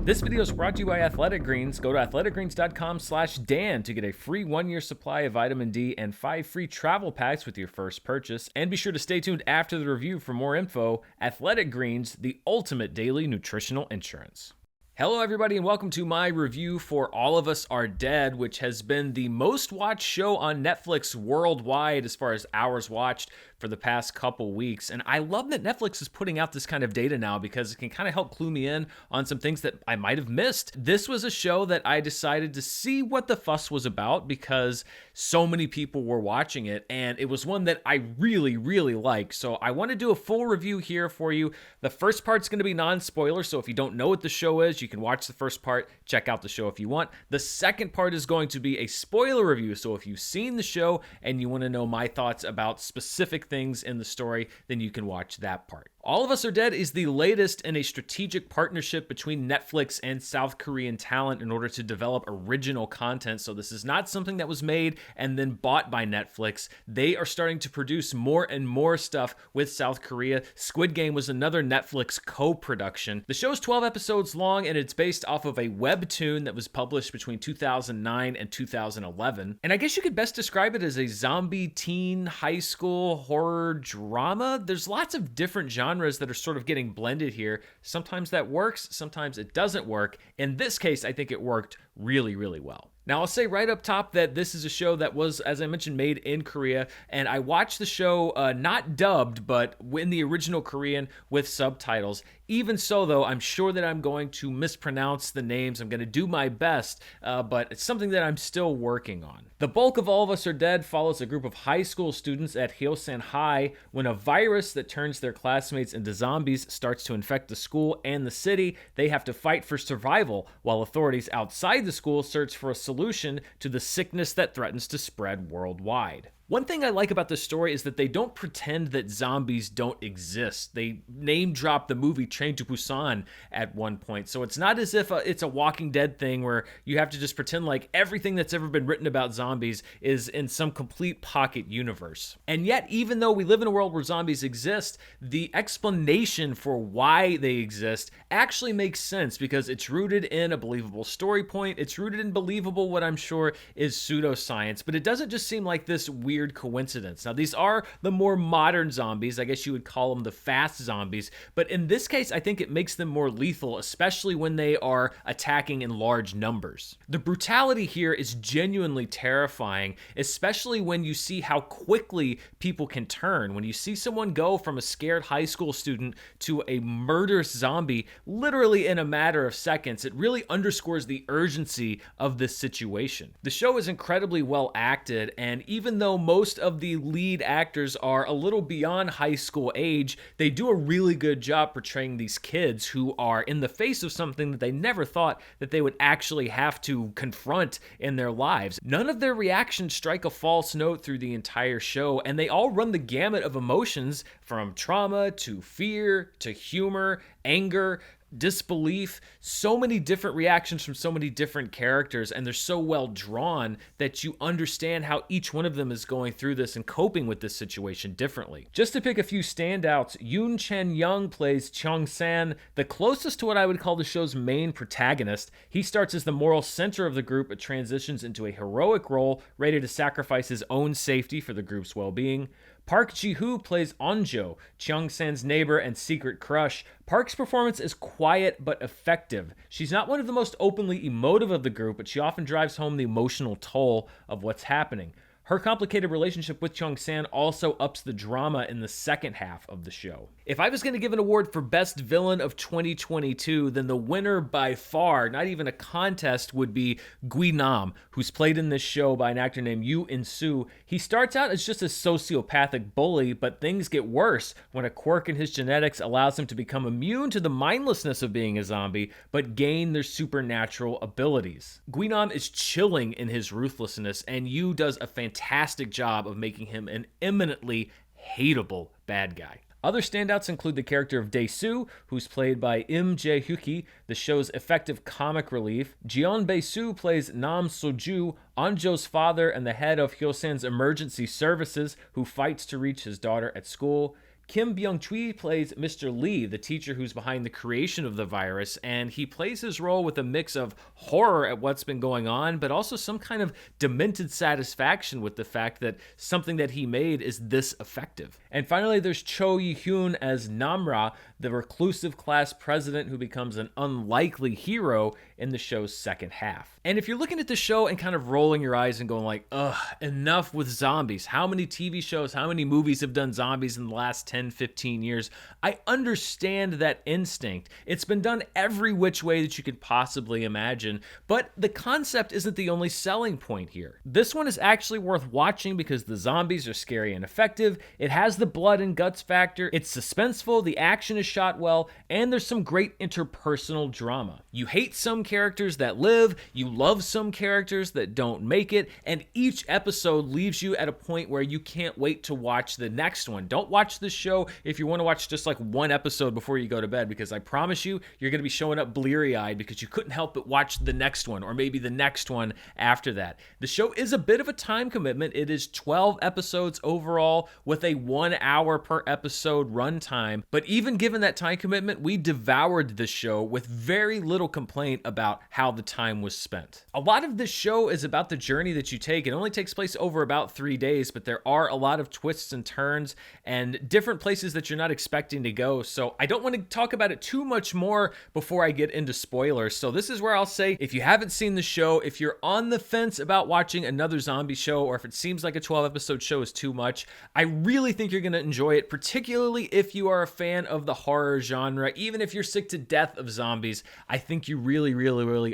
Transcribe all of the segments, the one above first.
This video is brought to you by Athletic Greens. Go to athleticgreens.com/Dan to get a free 1-year supply of vitamin D and 5 free travel packs with your first purchase. And be sure to stay tuned after the review for more info. Athletic Greens, the ultimate daily nutritional insurance. Hello everybody and welcome to my review for All of Us Are Dead, which has been the most watched show on Netflix worldwide as far as hours watched for the past couple weeks. And I love that Netflix is putting out this kind of data now because it can kind of help clue me in on some things that I might have missed. This was a show that I decided to see what the fuss was about because so many people were watching it, and it was one that I really like. So I want to do a full review here for you. The first part's going to be non-spoiler, so if you don't know what the show is, you can watch the first part, check out the show if you want. The second part is going to be a spoiler review, so if you've seen the show and you want to know my thoughts about specific things in the story, then you can watch that part. All of Us Are Dead is the latest in a strategic partnership between Netflix and South Korean talent in order to develop original content. So this is not something that was made and then bought by Netflix. They are starting to produce more and more stuff with South Korea. Squid Game was another Netflix co-production. The show is 12 episodes long and it's based off of a webtoon that was published between 2009 and 2011. And I guess you could best describe it as a zombie teen high school horror drama. There's lots of different genres that are sort of getting blended here. Sometimes that works, sometimes it doesn't work. In this case, I think it worked really well. Now, I'll say right up top that this is a show that was, as I mentioned, made in Korea, and I watched the show not dubbed, but in the original Korean with subtitles. Even so, though, I'm sure that I'm going to mispronounce the names. I'm going to do my best, but it's something that I'm still working on. The bulk of All of Us Are Dead follows a group of high school students at Hyosan High when a virus that turns their classmates into zombies starts to infect the school and the city. They have to fight for survival, while authorities outside the school search for a solution to the sickness that threatens to spread worldwide. One thing I like about this story is that they don't pretend that zombies don't exist. They name drop the movie Train to Busan at one point. So it's not as if it's a Walking Dead thing where you have to just pretend like everything that's ever been written about zombies is in some complete pocket universe. And yet, even though we live in a world where zombies exist, the explanation for why they exist actually makes sense because it's rooted in a believable story point. It's rooted in believable, what I'm sure is pseudoscience, but it doesn't just seem like this weird coincidence. Now, these are the more modern zombies. I guess you would call them the fast zombies. But in this case, I think it makes them more lethal, especially when they are attacking in large numbers. The brutality here is genuinely terrifying, especially when you see how quickly people can turn. When you see someone go from a scared high school student to a murderous zombie literally in a matter of seconds, it really underscores the urgency of this situation. The show is incredibly well acted, and even though most of the lead actors are a little beyond high school age, they do a really good job portraying these kids who are in the face of something that they never thought that they would actually have to confront in their lives. None of their reactions strike a false note through the entire show, and they all run the gamut of emotions from trauma to fear to humor, anger, disbelief, so many different reactions from so many different characters, and they're so well drawn that you understand how each one of them is going through this and coping with this situation differently. Just to pick a few standouts, Yoon Chen-young plays Chung-san, the closest to what I would call the show's main protagonist. He starts as the moral center of the group but transitions into a heroic role, ready to sacrifice his own safety for the group's well-being. Park Ji-hoo plays Onjo, Chung-san's neighbor and secret crush. Park's performance is quiet but effective. She's not one of the most openly emotive of the group, but she often drives home the emotional toll of what's happening. Her complicated relationship with Chung-san also ups the drama in the second half of the show. If I was going to give an award for Best Villain of 2022, then the winner by far, not even a contest, would be Gui Nam, who's played in this show by an actor named Yoo In-soo. He starts out as just a sociopathic bully, but things get worse when a quirk in his genetics allows him to become immune to the mindlessness of being a zombie, but gain their supernatural abilities. Gui Nam is chilling in his ruthlessness, and Yoo does a fantastic job of making him an eminently hateable bad guy. Other standouts include the character of Dae-soo, who's played by Im Jae-hyuki, the show's effective comic relief. Jeon Bae-soo plays Nam So-ju, Onjo's father and the head of Hyosan's emergency services, who fights to reach his daughter at school. Kim Byung-chul plays Mr. Lee, the teacher who's behind the creation of the virus, and he plays his role with a mix of horror at what's been going on, but also some kind of demented satisfaction with the fact that something that he made is this effective. And finally, there's Cho Yi-hyun as Namra, the reclusive class president who becomes an unlikely hero in the show's second half. And if you're looking at the show and kind of rolling your eyes and going like, ugh, enough with zombies. How many TV shows, how many movies have done zombies in the last 10, 15 years? I understand that instinct. It's been done every which way that you could possibly imagine, but the concept isn't the only selling point here. This one is actually worth watching because the zombies are scary and effective. It has the blood and guts factor. It's suspenseful. The action is shot well, and there's some great interpersonal drama. You hate some characters that live, you love some characters that don't make it, and each episode leaves you at a point where you can't wait to watch the next one. Don't watch this show if you want to watch just like one episode before you go to bed, because I promise you, you're going to be showing up bleary-eyed because you couldn't help but watch the next one, or maybe the next one after that. The show is a bit of a time commitment. It is 12 episodes overall with a 1 hour per episode runtime, but even given that time commitment, we devoured the show with very little complaint about how the time was spent. A lot of this show is about the journey that you take. It only takes place over about 3 days, but there are a lot of twists and turns and different places that you're not expecting to go. So I don't want to talk about it too much more before I get into spoilers. So this is where I'll say, if you haven't seen the show, if you're on the fence about watching another zombie show, or if it seems like a 12 episode show is too much, I really think you're going to enjoy it, particularly if you are a fan of the horror genre. Even if you're sick to death of zombies, I think you really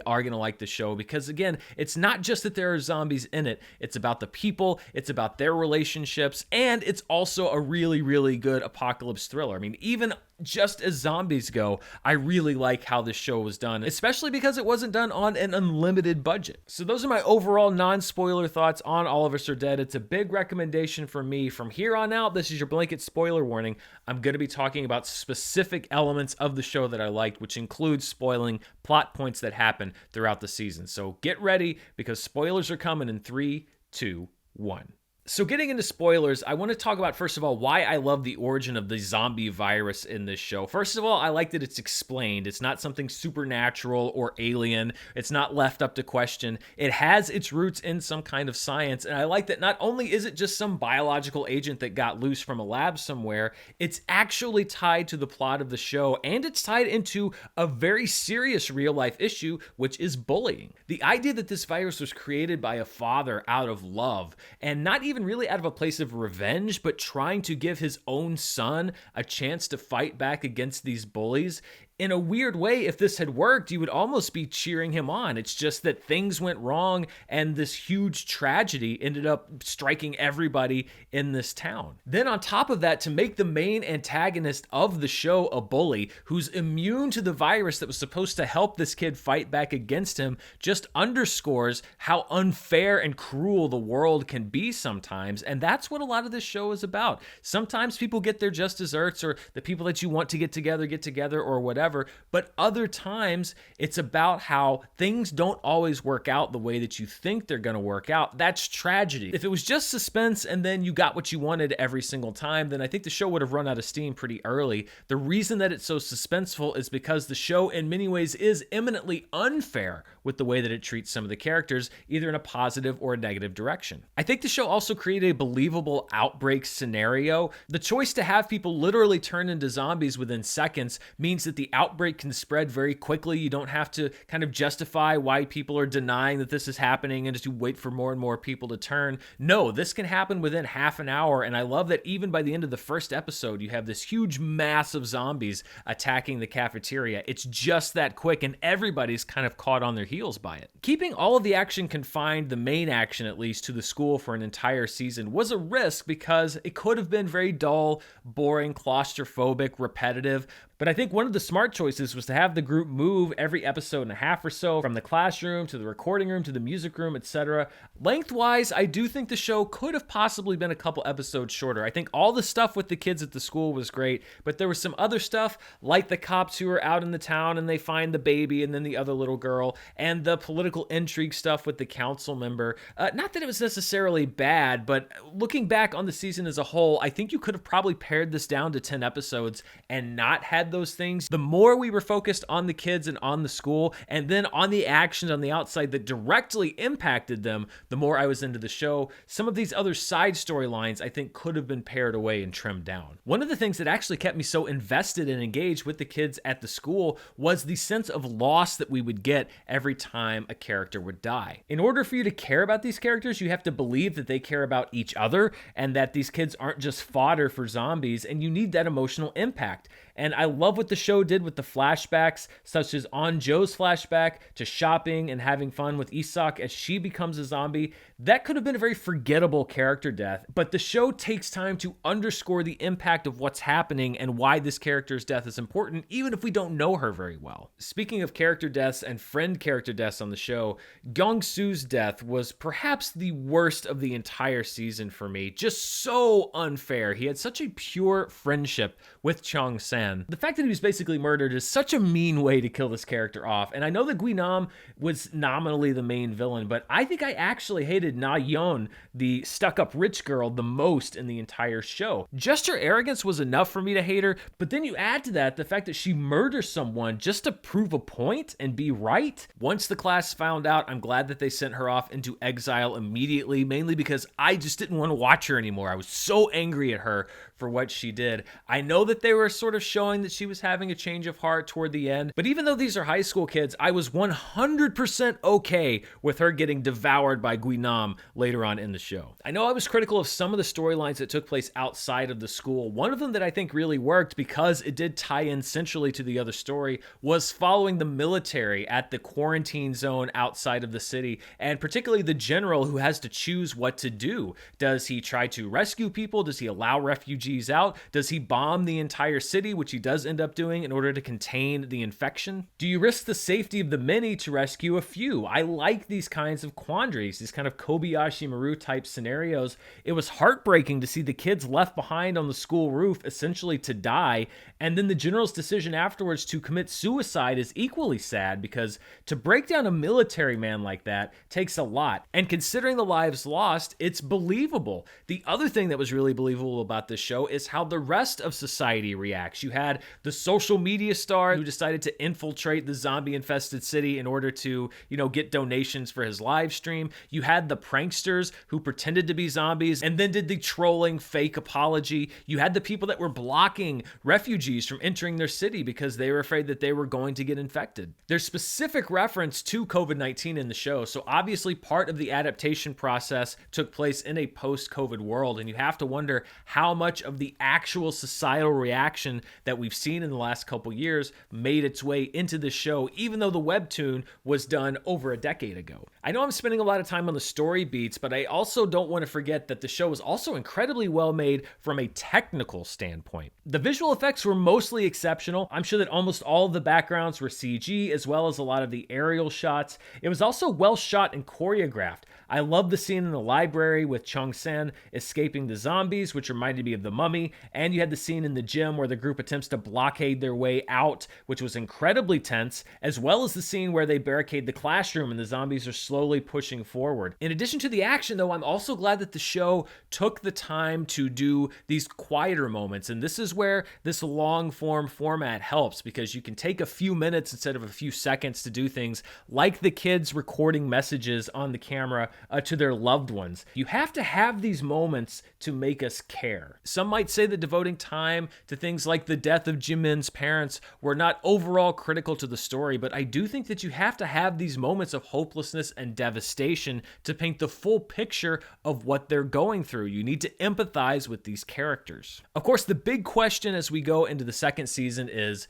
are going to like the show, because again, it's not just that there are zombies in it. It's about the people, it's about their relationships, and it's also a really good apocalypse thriller. I mean, even just as zombies go, I really like how this show was done, especially because it wasn't done on an unlimited budget. So those are my overall non-spoiler thoughts on All of Us Are Dead. It's a big recommendation for me. From here on out, this is your blanket spoiler warning. I'm going to be talking about specific elements of the show that I liked, which includes spoiling plot points that happen throughout the season. So get ready, because spoilers are coming in 3, 2, 1. So getting into spoilers, I want to talk about, first of all, why I love the origin of the zombie virus in this show. First of all, I like that it's explained. It's not something supernatural or alien. It's not left up to question. It has its roots in some kind of science. And I like that not only is it just some biological agent that got loose from a lab somewhere, it's actually tied to the plot of the show, and it's tied into a very serious real-life issue, which is bullying. The idea that this virus was created by a father out of love, and not even really out of a place of revenge, but trying to give his own son a chance to fight back against these bullies. In a weird way, if this had worked, you would almost be cheering him on. It's just that things went wrong, and this huge tragedy ended up striking everybody in this town. Then on top of that, to make the main antagonist of the show a bully who's immune to the virus that was supposed to help this kid fight back against him, just underscores how unfair and cruel the world can be sometimes. And that's what a lot of this show is about. Sometimes people get their just desserts, or the people that you want to get together, or whatever. But other times, it's about how things don't always work out the way that you think they're going to work out. That's tragedy. If it was just suspense and then you got what you wanted every single time, then I think the show would have run out of steam pretty early. The reason that it's so suspenseful is because the show in many ways is eminently unfair with the way that it treats some of the characters, either in a positive or a negative direction. I think the show also created a believable outbreak scenario. The choice to have people literally turn into zombies within seconds means that the outbreak can spread very quickly. You don't have to kind of justify why people are denying that this is happening and just to wait for more and more people to turn. No, this can happen within half an hour, and I love that even by the end of the first episode, you have this huge mass of zombies attacking the cafeteria. It's just that quick, and everybody's kind of caught on their heels by it. Keeping all of the action confined, the main action at least, to the school for an entire season was a risk, because it could have been very dull, boring, claustrophobic, repetitive. But I think one of the smart choices was to have the group move every episode and a half or so from the classroom to the recording room to the music room, etc. Lengthwise, I do think the show could have possibly been a couple episodes shorter. I think all the stuff with the kids at the school was great, but there was some other stuff like the cops who are out in the town and they find the baby and then the other little girl, and the political intrigue stuff with the council member. Not that it was necessarily bad, but looking back on the season as a whole, I think you could have probably pared this down to 10 episodes and not had those things. The more we were focused on the kids and on the school, and then on the actions on the outside that directly impacted them, the more I was into the show. Some of these other side storylines I think could have been pared away and trimmed down. One of the things that actually kept me so invested and engaged with the kids at the school was the sense of loss that we would get every time a character would die. In order for you to care about these characters, you have to believe that they care about each other and that these kids aren't just fodder for zombies, and you need that emotional impact. And I love what the show did with the flashbacks, such as on Joe's flashback to shopping and having fun with Isak as she becomes a zombie. That could have been a very forgettable character death, but the show takes time to underscore the impact of what's happening and why this character's death is important, even if we don't know her very well. Speaking of character deaths and friend character deaths on the show, Gyeong-soo's death was perhaps the worst of the entire season for me. Just so unfair. He had such a pure friendship with Chong-san. The fact that he was basically murdered is such a mean way to kill this character off. And I know that Guinam was nominally the main villain, but I think I actually hated Na Yeon, the stuck-up rich girl, the most in the entire show. Just her arrogance was enough for me to hate her, but then you add to that the fact that she murders someone just to prove a point and be right. Once the class found out, I'm glad that they sent her off into exile immediately, mainly because I just didn't want to watch her anymore. I was so angry at her for what she did. I know that they were sort of showing that she was having a change of heart toward the end, but even though these are high school kids, I was 100% okay with her getting devoured by Guinam later on in the show. I know I was critical of some of the storylines that took place outside of the school. One of them that I think really worked, because it did tie in centrally to the other story, was following the military at the quarantine zone outside of the city, and particularly the general who has to choose what to do. Does he try to rescue people? Does he allow refugees out? Does he bomb the entire city, which he does end up doing in order to contain the infection? Do you risk the safety of the many to rescue a few? I like these kinds of quandaries, these kind of Kobayashi Maru type scenarios. It was heartbreaking to see the kids left behind on the school roof essentially to die, and then the general's decision afterwards to commit suicide is equally sad, because to break down a military man like that takes a lot, and considering the lives lost, it's believable. The other thing that was really believable about this show is how the rest of society reacts. You had the social media star who decided to infiltrate the zombie-infested city in order to, get donations for his live stream. You had the pranksters who pretended to be zombies and then did the trolling fake apology. You had the people that were blocking refugees from entering their city because they were afraid that they were going to get infected. There's specific reference to COVID-19 in the show, so obviously part of the adaptation process took place in a post-COVID world, and you have to wonder how much of the actual societal reaction that we've seen in the last couple years made its way into the show, even though the webtoon was done over a decade ago. I know I'm spending a lot of time on the story beats, but I also don't want to forget that the show was also incredibly well made from a technical standpoint. The visual effects were mostly exceptional. I'm sure that almost all of the backgrounds were CG, as well as a lot of the aerial shots. It was also well shot and choreographed. I love the scene in the library with Chong-san escaping the zombies, which reminded me of The Mummy, and you had the scene in the gym where the group attempts to blockade their way out, which was incredibly tense, as well as the scene where they barricade the classroom and the zombies are slowly pushing forward. In addition to the action, though, I'm also glad that the show took the time to do these quieter moments, and this is where this long-form format helps, because you can take a few minutes instead of a few seconds to do things like the kids recording messages on the camera to their loved ones. You have to have these moments to make us care. Some might say that devoting time to things like the death of Jimin's parents were not overall critical to the story, but I do think that you have to have these moments of hopelessness and devastation to paint the full picture of what they're going through. You need to empathize with these characters. Of course, the big question as we go into the second season is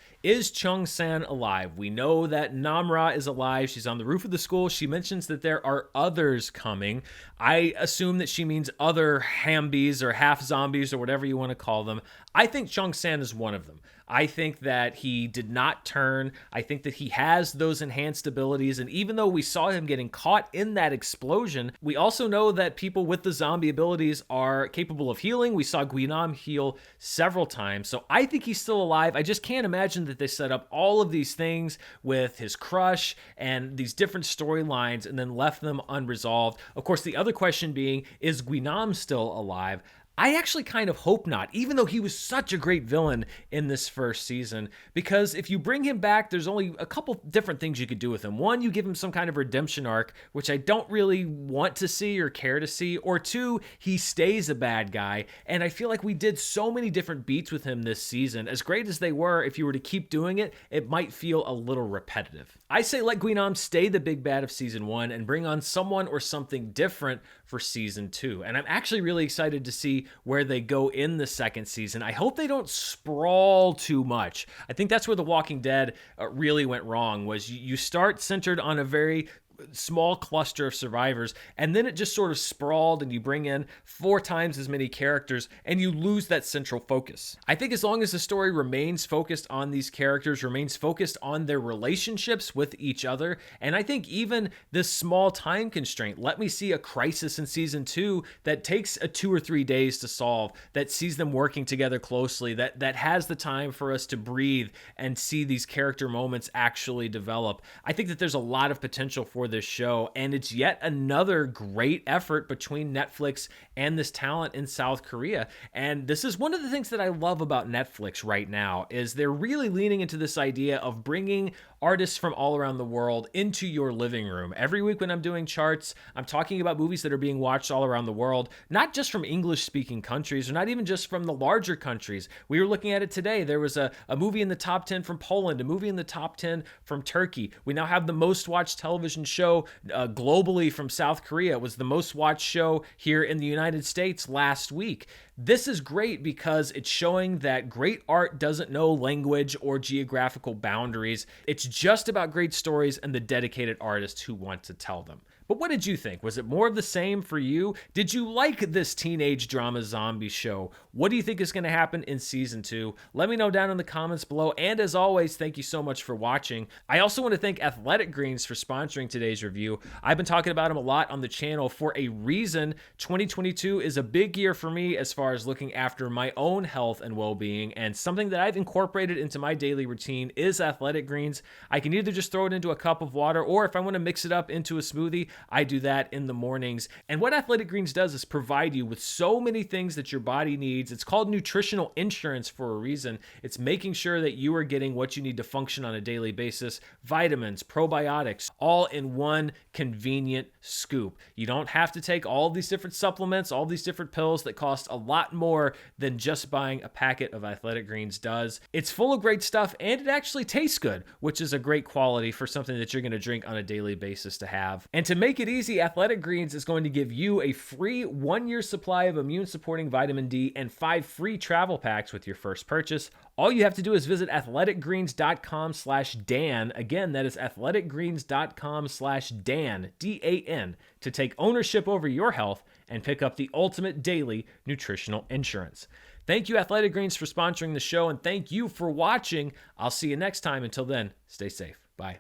Chung-san alive? We know that Namra is alive. She's on the roof of the school. She mentions that there are others coming. I assume that she means other Hambies or half zombies or whatever you want to call them. I think Chung-san is one of them. I think that he did not turn. I think that he has those enhanced abilities. And even though we saw him getting caught in that explosion, we also know that people with the zombie abilities are capable of healing. We saw Guinam heal several times. So I think he's still alive. I just can't imagine that they set up all of these things with his crush and these different storylines and then left them unresolved. Of course, the other question being, is Guinam still alive? I actually kind of hope not, even though he was such a great villain in this first season, because if you bring him back, there's only a couple different things you could do with him. One, you give him some kind of redemption arc, which I don't really want to see or care to see, or two, he stays a bad guy, and I feel like we did so many different beats with him this season. As great as they were, if you were to keep doing it, it might feel a little repetitive. I say let Guinam stay the big bad of season 1 and bring on someone or something different for season 2. And I'm actually really excited to see where they go in the second season. I hope they don't sprawl too much. I think that's where The Walking Dead really went wrong, was you start centered on a very small cluster of survivors, and then it just sort of sprawled, and you bring in 4 times as many characters, and you lose that central focus. I think as long as the story remains focused on these characters, remains focused on their relationships with each other, and I think even this small time constraint, let me see a crisis in season 2 that takes 2 or 3 days to solve, that sees them working together closely, that has the time for us to breathe and see these character moments actually develop. I think that there's a lot of potential for this show, and it's yet another great effort between Netflix and this talent in South Korea. And this is one of the things that I love about Netflix right now, is they're really leaning into this idea of bringing artists from all around the world into your living room. Every week when I'm doing charts, I'm talking about movies that are being watched all around the world, not just from English-speaking countries, or not even just from the larger countries. We were looking at it today. There was a movie in the top 10 from Poland, a movie in the top 10 from Turkey. We now have the most watched television show globally from South Korea. It was the most watched show here in the United States last week. This is great because it's showing that great art doesn't know language or geographical boundaries. It's just about great stories and the dedicated artists who want to tell them. But what did you think? Was it more of the same for you? Did you like this teenage drama zombie show? What do you think is going to happen in season 2? Let me know down in the comments below. And as always, thank you so much for watching. I also want to thank Athletic Greens for sponsoring today's review. I've been talking about them a lot on the channel for a reason. 2022 is a big year for me as far as looking after my own health and well-being, and something that I've incorporated into my daily routine is Athletic Greens. I can either just throw it into a cup of water, or if I want to mix it up into a smoothie, I do that in the mornings. And what Athletic Greens does is provide you with so many things that your body needs. It's called nutritional insurance for a reason. It's making sure that you are getting what you need to function on a daily basis. Vitamins, probiotics, all in one convenient scoop. You don't have to take all these different supplements, all these different pills that cost a lot more than just buying a packet of Athletic Greens does. It's full of great stuff, and it actually tastes good, which is a great quality for something that you're going to drink on a daily basis to have. And to make it easy, Athletic Greens is going to give you a free 1-year supply of immune-supporting vitamin D and 5 free travel packs with your first purchase. All you have to do is visit athleticgreens.com/Dan. Again, that is athleticgreens.com/Dan, D-A-N, to take ownership over your health and pick up the ultimate daily nutritional insurance. Thank you, Athletic Greens, for sponsoring the show, and thank you for watching. I'll see you next time. Until then, stay safe. Bye.